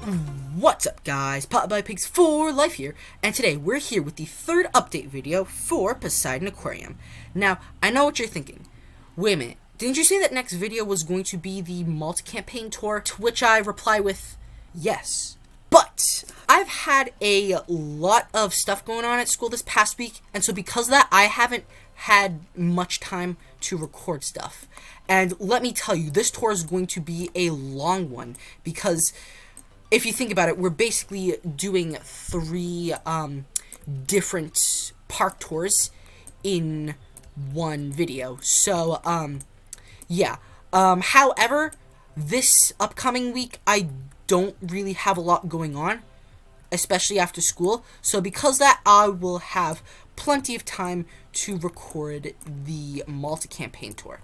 What's up, guys? Pop by Pigs for Life here, and today we're here with the third update video for Poseidon Aquarium. Now, I know what you're thinking. Wait a minute, didn't you say that next video was going to be the Manta campaign tour? To which I reply with, yes. But I've had a lot of stuff going on at school this past week, and so because of that, I haven't had much time to record stuff. And let me tell you, this tour is going to be a long one, because if you think about it, we're basically doing three different park tours in one video. So, yeah. However, this upcoming week, I don't really have a lot going on, especially after school. So because of that, I will have plenty of time to record the Manta campaign tour.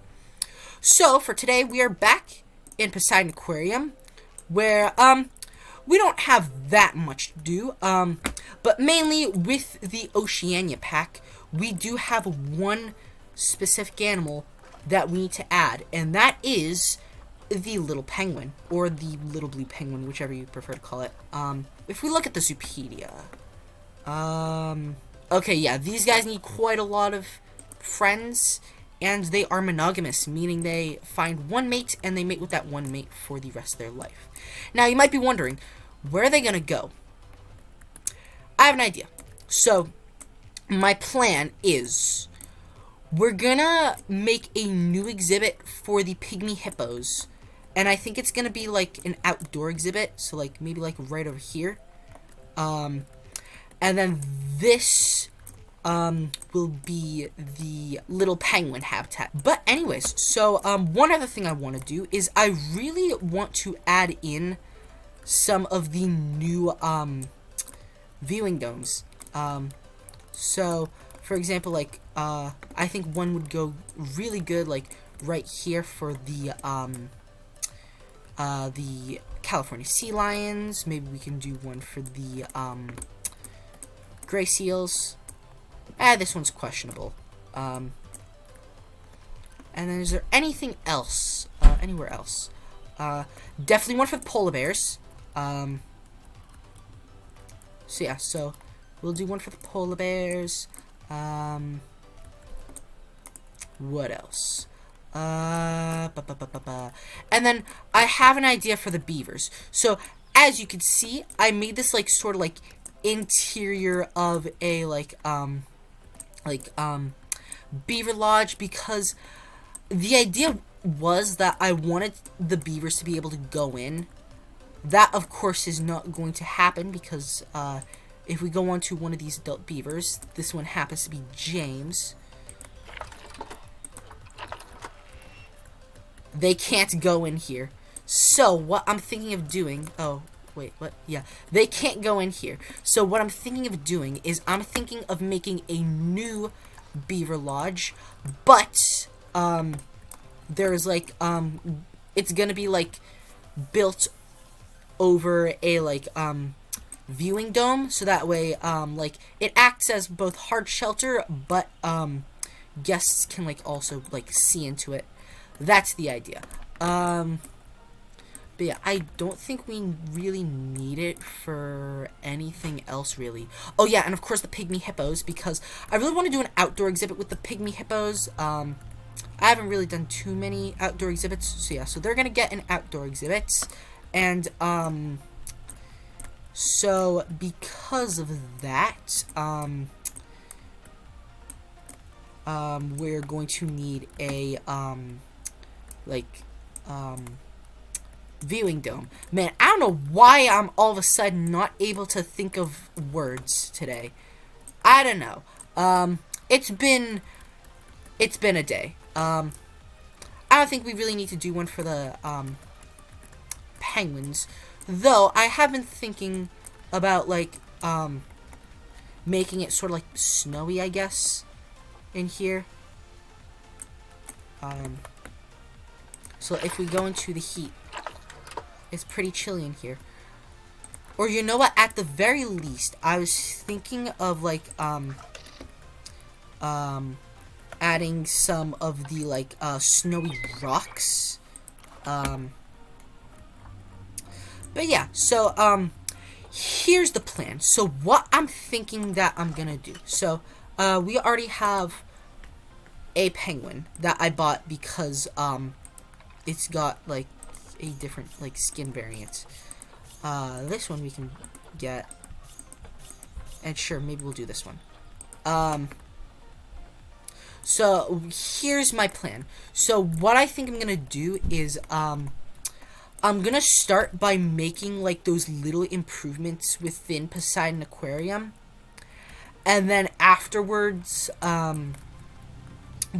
So, for today, we are back in Poseidon Aquarium, where, we don't have that much to do, but mainly with the Oceania Pack, we do have one specific animal that we need to add, and that is the little penguin, or the little blue penguin, whichever you prefer to call it. If we look at the Zupedia, okay, yeah, these guys need quite a lot of friends, and they are monogamous, meaning they find one mate, and they mate with that one mate for the rest of their life. Now, you might be wondering, where are they going to go? I have an idea. So, my plan is, we're going to make a new exhibit for the pygmy hippos, and I think it's going to be, like, an outdoor exhibit, so, like, maybe, like, right over here. And then this will be the little penguin habitat. But anyways, so, one other thing I want to do is I really want to add in some of the new, viewing domes. So, for example, like, I think one would go really good, like, right here for the California sea lions. Maybe we can do one for the, gray seals. This one's questionable. And then is there anything else? Anywhere else? Definitely one for the polar bears. So yeah, so we'll do one for the polar bears. What else? And then I have an idea for the beavers. So as you can see, I made this like sort of like interior of a beaver lodge, because the idea was that I wanted the beavers to be able to go in. That, of course, is not going to happen, because if we go on to one of these adult beavers, this one happens to be James, they can't go in here. So, what I'm thinking of doing... Oh, wait, what? Yeah, they can't go in here. So, what I'm thinking of doing is I'm thinking of making a new beaver lodge, but, there's, like, it's gonna be, like, built over a, like, viewing dome, so that way, like, it acts as both hard shelter, but, guests can, like, also, like, see into it. That's the idea. But yeah, I don't think we really need it for anything else, really. Oh yeah, and of course the pygmy hippos, because I really want to do an outdoor exhibit with the pygmy hippos. I haven't really done too many outdoor exhibits, so yeah, so they're gonna get an outdoor exhibit. And, so, because of that, we're going to need a, viewing dome. Man, I don't know why I'm all of a sudden not able to think of words today. I don't know. It's been a day. I don't think we really need to do one for the, penguins, though I have been thinking about, like, making it sort of, like, snowy, I guess, in here. So if we go into the heat, it's pretty chilly in here. Or you know what, at the very least, I was thinking of, like, adding some of the, like, snowy rocks, But yeah, so here's the plan. So what I'm thinking that I'm gonna do. So we already have a penguin that I bought because it's got like a different like skin variant. This one we can get, and sure, maybe we'll do this one. So here's my plan. So what I think I'm gonna do is I'm gonna start by making like those little improvements within Poseidon Aquarium, and then afterwards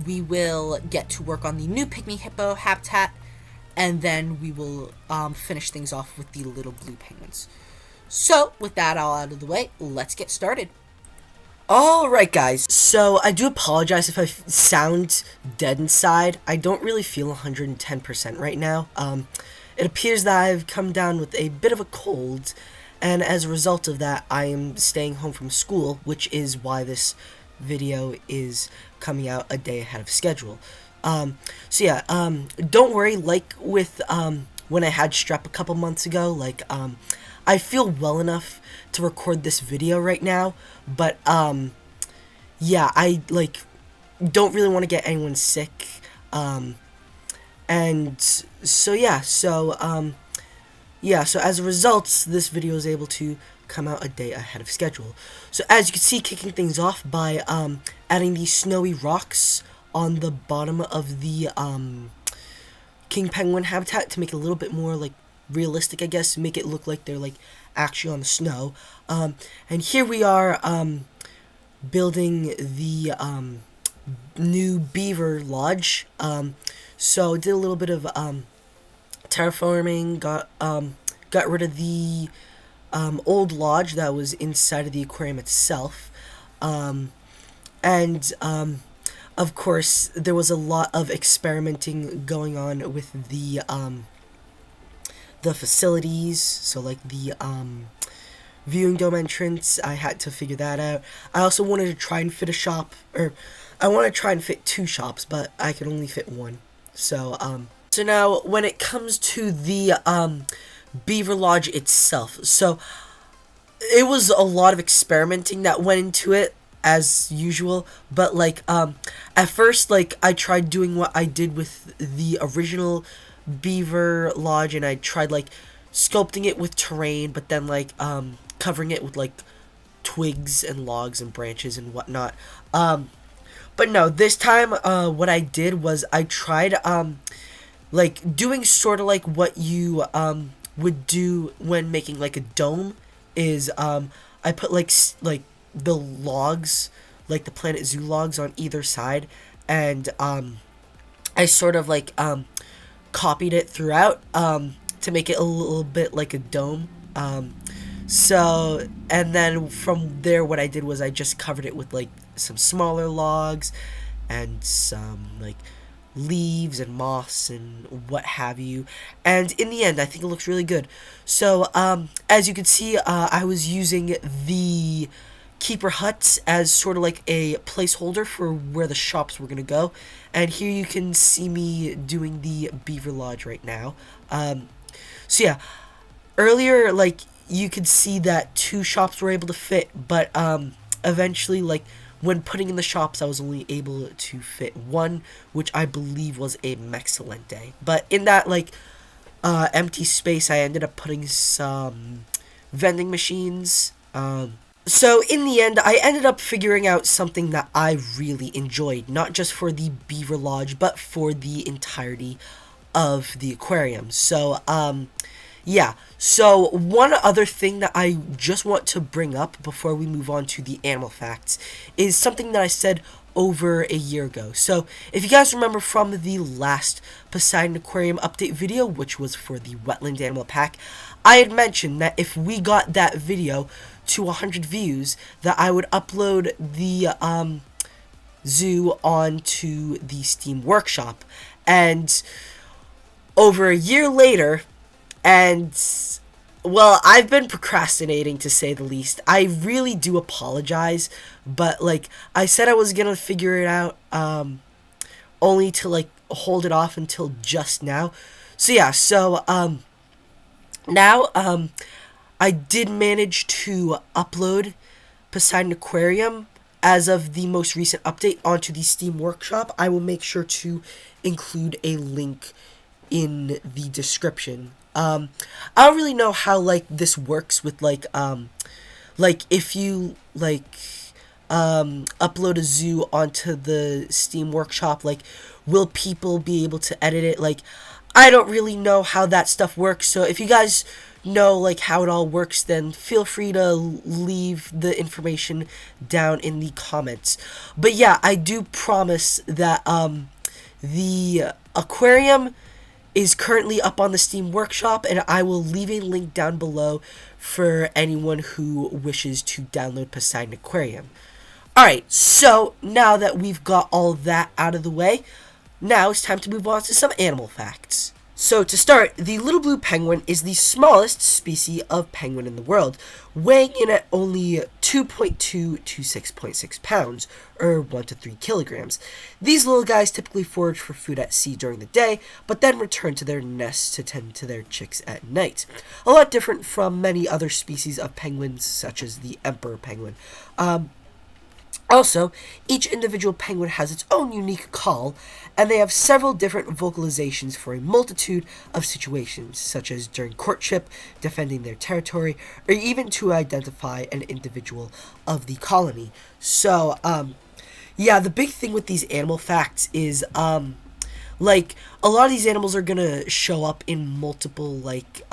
we will get to work on the new pygmy hippo habitat, and then we will finish things off with the little blue penguins. So with that all out of the way, let's get started. Alright guys, so I do apologize if I sound dead inside. I don't really feel 110% right now. It appears that I've come down with a bit of a cold, and as a result of that, I am staying home from school, which is why this video is coming out a day ahead of schedule. So yeah, don't worry, like with when I had strep a couple months ago, like I feel well enough to record this video right now, but yeah, I like don't really want to get anyone sick, and so yeah, so as a result, this video is able to come out a day ahead of schedule. So as you can see, kicking things off by adding these snowy rocks on the bottom of the king penguin habitat to make it a little bit more like realistic, I guess, make it look like they're like actually on the snow. And here we are building the new beaver lodge. So did a little bit of terraforming, got rid of the old lodge that was inside of the aquarium itself, and of course there was a lot of experimenting going on with the facilities, so like the viewing dome entrance. I had to figure that out. I also wanted to try and fit a shop, or I want to try and fit 2 shops, but I could only fit 1. So so now when it comes to the beaver lodge itself, so it was a lot of experimenting that went into it as usual, but like at first, like I tried doing what I did with the original beaver lodge, and I tried like sculpting it with terrain, but then like covering it with like twigs and logs and branches and whatnot. But no, this time what I did was I tried like doing sort of like what you would do when making like a dome, is I put like the logs, like the Planet Zoo logs on either side, and I sort of like copied it throughout to make it a little bit like a dome. So, and then from there what I did was I just covered it with like some smaller logs and some like leaves and moss and what have you, and in the end I think it looks really good. So as you can see, I was using the keeper huts as sort of like a placeholder for where the shops were gonna go, and here you can see me doing the beaver lodge right now. So yeah, earlier like you could see that 2 shops were able to fit, but eventually, like when putting in the shops, I was only able to fit 1, which I believe was a Mexcellente. But in that like empty space, I ended up putting some vending machines. So in the end, I ended up figuring out something that I really enjoyed, not just for the beaver lodge, but for the entirety of the aquarium. So yeah, so one other thing that I just want to bring up before we move on to the animal facts is something that I said over a year ago. So if you guys remember from the last Poseidon Aquarium update video, which was for the wetland animal pack, I had mentioned that if we got that video to 100 views, that I would upload the zoo onto the Steam Workshop. And over a year later, and well, I've been procrastinating, to say the least. I really do apologize, but like I said I was gonna figure it out, only to like hold it off until just now. So yeah, so Now, I did manage to upload Poseidon Aquarium as of the most recent update onto the Steam Workshop. I will make sure to include a link in the description. I don't really know how like this works with like if you upload a zoo onto the Steam Workshop, like will people be able to edit it? Like I don't really know how that stuff works. So if you guys know like how it all works, then feel free to leave the information down in the comments. But yeah, I do promise that the aquarium is currently up on the Steam Workshop, and I will leave a link down below for anyone who wishes to download Poseidon Aquarium. Alright, so now that we've got all that out of the way, now it's time to move on to some animal facts. So to start, the little blue penguin is the smallest species of penguin in the world, weighing in at only 2.2 to 6.6 pounds, or 1 to 3 kilograms. These little guys typically forage for food at sea during the day, but then return to their nests to tend to their chicks at night. A lot different from many other species of penguins, such as the emperor penguin. Also, each individual penguin has its own unique call, and they have several different vocalizations for a multitude of situations, such as during courtship, defending their territory, or even to identify an individual of the colony. So, yeah, the big thing with these animal facts is, like, a lot of these animals are gonna show up in multiple, like,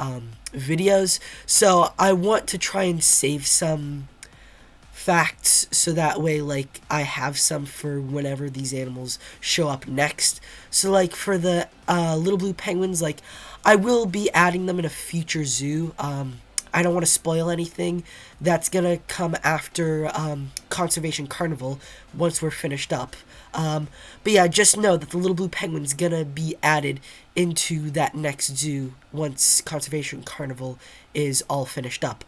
videos, so I want to try and save some facts so that way like I have some for whenever these animals show up next. So like for the little blue penguins, like I will be adding them in a future zoo. I don't want to spoil anything. That's gonna come after Conservation Carnival once we're finished up. But yeah, just know that the little blue penguin's gonna be added into that next zoo once Conservation Carnival is all finished up.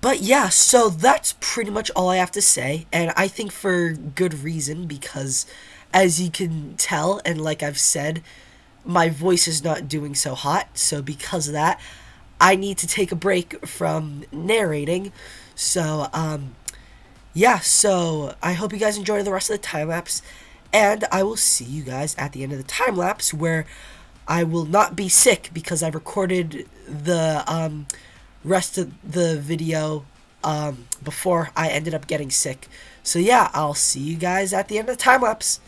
But yeah, so that's pretty much all I have to say, and I think for good reason, because as you can tell, and like I've said, my voice is not doing so hot, so because of that, I need to take a break from narrating. So, yeah, so I hope you guys enjoy the rest of the time-lapse, and I will see you guys at the end of the time-lapse, where I will not be sick, because I recorded the, rest of the video before I ended up getting sick. So yeah, I'll see you guys at the end of the time lapse.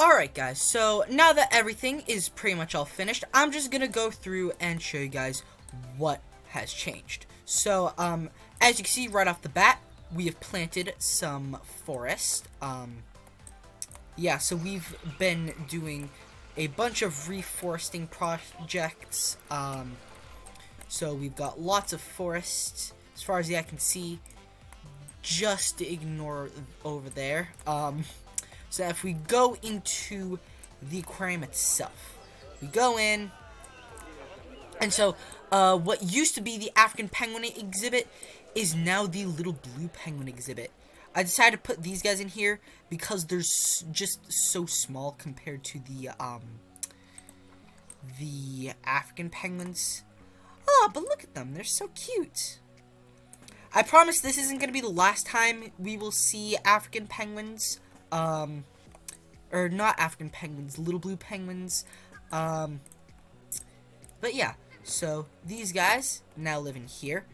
Alright guys, so now that everything is pretty much all finished, I'm just gonna go through and show you guys what has changed. So, as you can see right off the bat, we have planted some forest. Yeah, so we've been doing a bunch of reforesting projects. So we've got lots of forest, as far as the eye can see. Just ignore over there. So if we go into the aquarium itself, we go in, and so what used to be the African penguin exhibit is now the little blue penguin exhibit. I decided to put these guys in here because they're just so small compared to the African penguins. Oh, but look at them, they're so cute. I promise this isn't going to be the last time we will see African penguins. Or not African penguins, little blue penguins. But yeah, so these guys now live in here.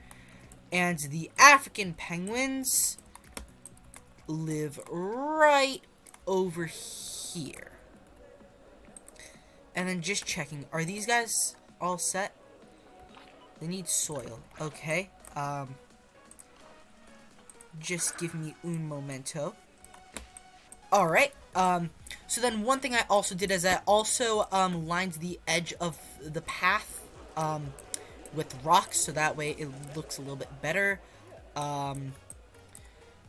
And the African penguins live right over here. And then just checking, are these guys all set? They need soil. Okay. Just give me un momento. Alright, so then one thing I also did is I also, lined the edge of the path, with rocks, so that way it looks a little bit better.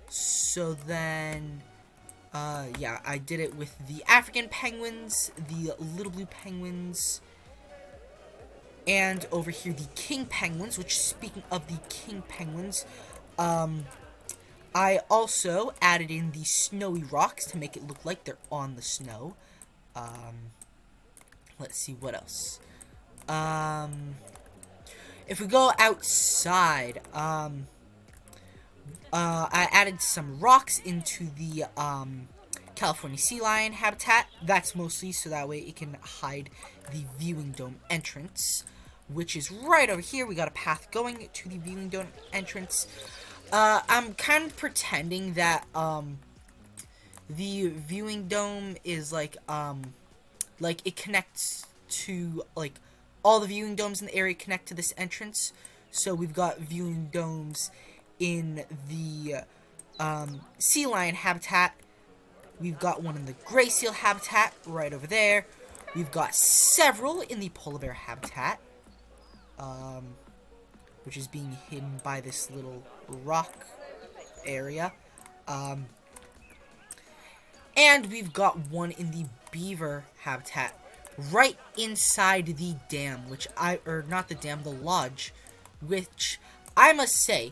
So then, yeah, I did it with the African penguins, the little blue penguins, and over here the king penguins, which, speaking of the king penguins, I also added in the snowy rocks to make it look like they're on the snow. Let's see, what else? If we go outside, I added some rocks into the, California sea lion habitat. That's mostly so that way it can hide the viewing dome entrance, which is right over here. We got a path going to the viewing dome entrance. I'm kind of pretending that, the viewing dome is, like it connects to, like, all the viewing domes in the area connect to this entrance. So we've got viewing domes in the, sea lion habitat. We've got one in the gray seal habitat right over there. We've got several in the polar bear habitat, which is being hidden by this little rock area. And we've got one in the beaver habitat right inside the dam, not the dam, the lodge, which I must say,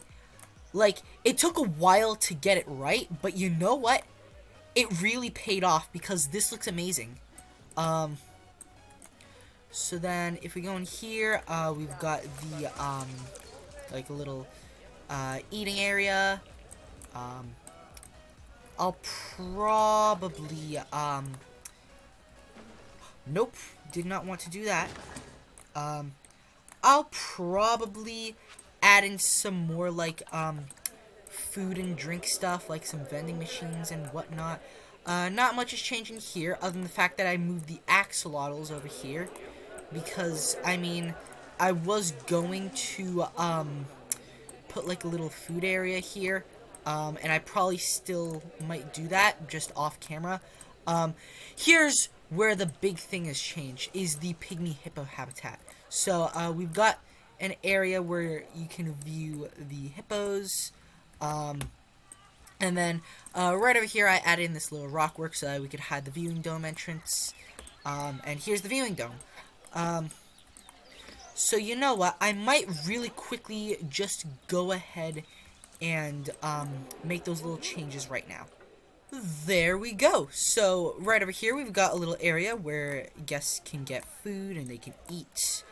like, it took a while to get it right, but you know what? It really paid off because this looks amazing. So then if we go in here, we've got the, like a little, eating area. I'll probably, nope, did not want to do that. I'll probably add in some more, like, food and drink stuff, like some vending machines and whatnot. Not much is changing here, other than the fact that I moved the axolotls over here. Because, I mean, I was going to, put, like, a little food area here. And I probably still might do that, just off camera. Here's where the big thing has changed, is the pygmy hippo habitat. So, we've got an area where you can view the hippos. And then, right over here, I added in this little rock work so that we could hide the viewing dome entrance. And here's the viewing dome. So you know what, I might really quickly just go ahead and, make those little changes right now. There we go. So, right over here, we've got a little area where guests can get food and they can eat.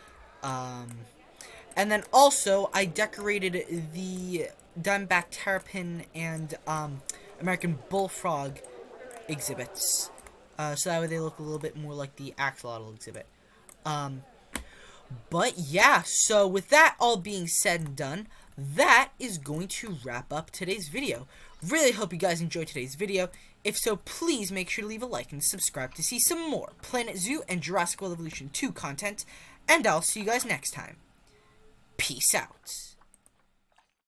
And then also, I decorated the diamondback terrapin and, American bullfrog exhibits. So that way they look a little bit more like the axolotl exhibit. But yeah, so with that all being said and done, that is going to wrap up today's video. Really hope you guys enjoyed today's video. If so, please make sure to leave a like and subscribe to see some more Planet Zoo and Jurassic World Evolution 2 content, and I'll see you guys next time. Peace out.